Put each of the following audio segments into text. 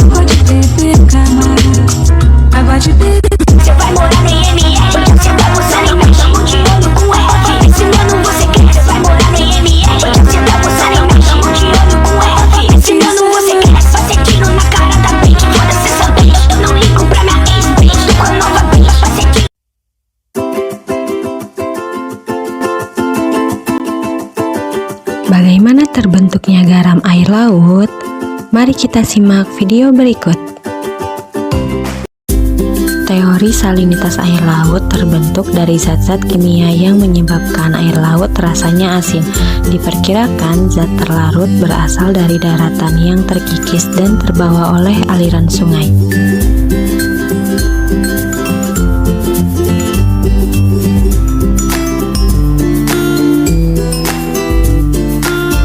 Pode beber, camarada. Mas pode beber. Você vai morar no IML, você tá postando em mim, chamo de olho com F. Ensinando você quer, você vai morar no IML, você tá postando em mim, chamo de olho com F. Ensinando você quer, só ser tiro na cara da bitch. Foda-se essa bitch, eu não ligo pra minha ex-bitch. Tô com a nova bitch, só ser tiro. Bagaimana terbentuknya garam air laut? Mari kita simak video berikut. Teori salinitas air laut terbentuk dari zat-zat kimia yang menyebabkan air laut rasanya asin. Diperkirakan zat terlarut berasal dari daratan yang terkikis dan terbawa oleh aliran sungai.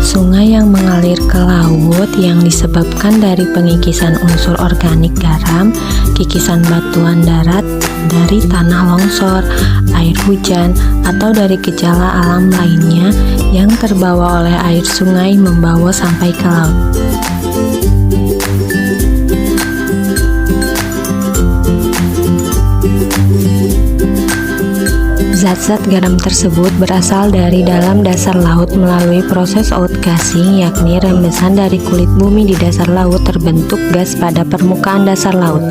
Sungai yang mengalir ke laut yang disebabkan dari pengikisan unsur organik garam, kikisan batuan darat, dari tanah longsor, air hujan, atau dari gejala alam lainnya yang terbawa oleh air sungai membawa sampai ke laut. Zat-zat garam tersebut berasal dari dalam dasar laut melalui proses outgassing, yakni rembesan dari kulit bumi di dasar laut terbentuk gas pada permukaan dasar laut.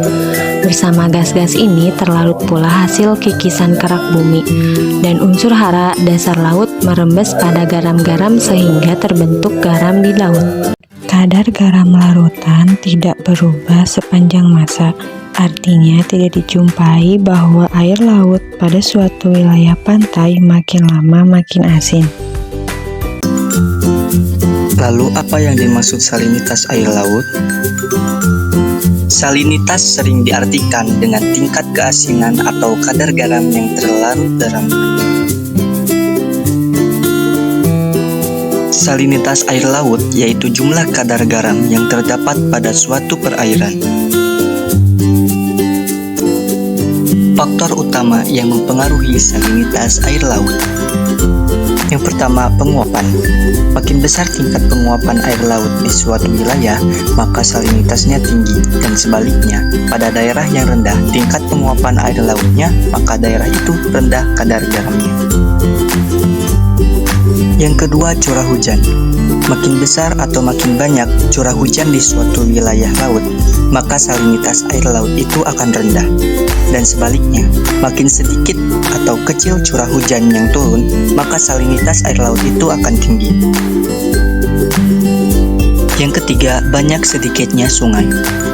Bersama gas-gas ini terlarut pula hasil kikisan kerak bumi, dan unsur hara dasar laut merembes pada garam-garam sehingga terbentuk garam di laut. Kadar garam larutan tidak berubah sepanjang masa. Artinya tidak dijumpai bahwa air laut pada suatu wilayah pantai makin lama makin asin. Lalu apa yang dimaksud salinitas air laut? Salinitas sering diartikan dengan tingkat keasinan atau kadar garam yang terlarut dalam air. Salinitas air laut yaitu jumlah kadar garam yang terdapat pada suatu perairan. Faktor utama yang mempengaruhi salinitas air laut. Yang pertama, penguapan. Makin besar tingkat penguapan air laut di suatu wilayah, maka salinitasnya tinggi, dan sebaliknya, pada daerah yang rendah tingkat penguapan air lautnya, maka daerah itu rendah kadar garamnya. Yang kedua, curah hujan. Makin besar atau makin banyak curah hujan di suatu wilayah laut, maka salinitas air laut itu akan rendah. Dan sebaliknya, makin sedikit atau kecil curah hujan yang turun, maka salinitas air laut itu akan tinggi. Yang ketiga, banyak sedikitnya sungai.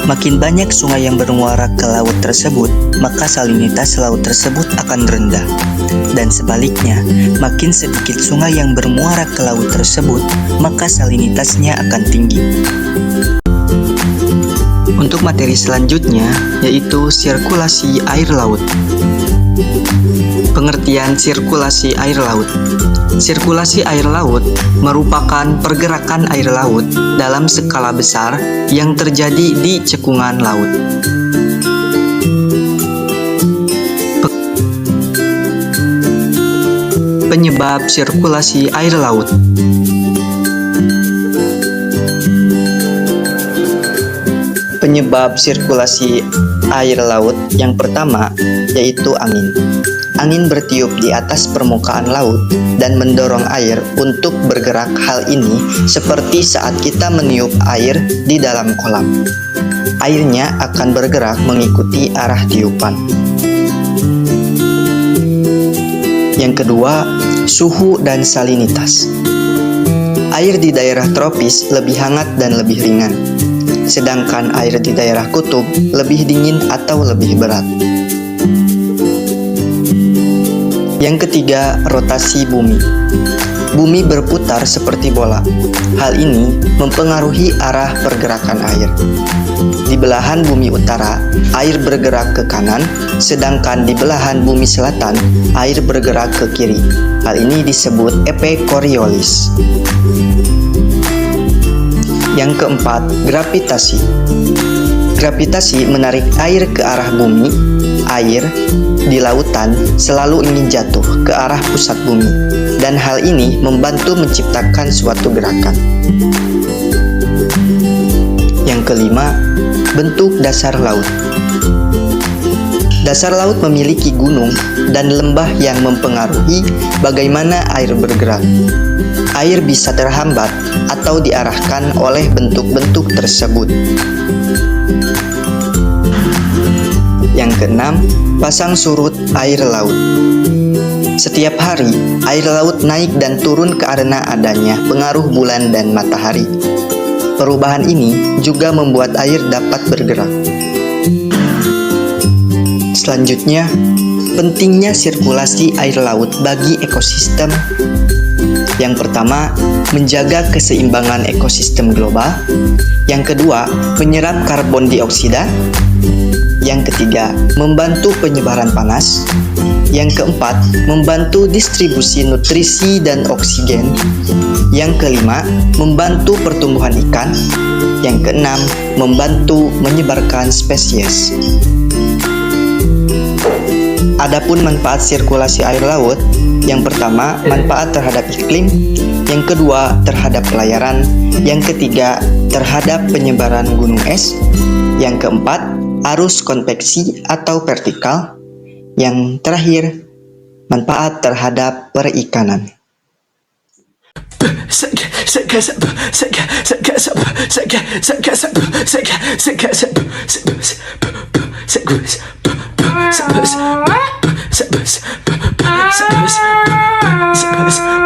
Makin banyak sungai yang bermuara ke laut tersebut, maka salinitas laut tersebut akan rendah. Dan sebaliknya, makin sedikit sungai yang bermuara ke laut tersebut, maka salinitasnya akan tinggi. Untuk materi selanjutnya, yaitu sirkulasi air laut. Pengertian sirkulasi air laut. Sirkulasi air laut merupakan pergerakan air laut dalam skala besar yang terjadi di cekungan laut. Penyebab sirkulasi air laut. Penyebab sirkulasi air laut yang pertama yaitu angin. Angin bertiup di atas permukaan laut dan mendorong air untuk bergerak. Hal ini seperti saat kita meniup air di dalam kolam. Airnya akan bergerak mengikuti arah tiupan. Yang kedua, suhu dan salinitas. Air di daerah tropis lebih hangat dan lebih ringan, sedangkan air di daerah kutub lebih dingin atau lebih berat. Yang ketiga, rotasi bumi. Bumi berputar seperti bola. Hal ini mempengaruhi arah pergerakan air. Di belahan bumi utara, air bergerak ke kanan, sedangkan di belahan bumi selatan, air bergerak ke kiri. Hal ini disebut efek Coriolis. Yang keempat, gravitasi. Gravitasi menarik air ke arah bumi. Air di lautan selalu ingin jatuh ke arah pusat bumi, dan hal ini membantu menciptakan suatu gerakan. Yang kelima, bentuk dasar laut. Dasar laut memiliki gunung dan lembah yang mempengaruhi bagaimana air bergerak. Air bisa terhambat atau diarahkan oleh bentuk-bentuk tersebut. Yang keenam, pasang surut air laut. Setiap hari, air laut naik dan turun karena adanya pengaruh bulan dan matahari. Perubahan ini juga membuat air dapat bergerak. Selanjutnya, pentingnya sirkulasi air laut bagi ekosistem. Yang pertama, menjaga keseimbangan ekosistem global. Yang kedua, menyerap karbon dioksida. Yang ketiga, membantu penyebaran panas. Yang keempat, membantu distribusi nutrisi dan oksigen. Yang kelima, membantu pertumbuhan ikan. Yang keenam, membantu menyebarkan spesies. Adapun manfaat sirkulasi air laut, yang pertama, manfaat terhadap iklim. Yang kedua, terhadap pelayaran. Yang ketiga, terhadap penyebaran gunung es. Yang keempat, arus konveksi atau vertikal. Yang terakhir, manfaat terhadap perikanan. Sebes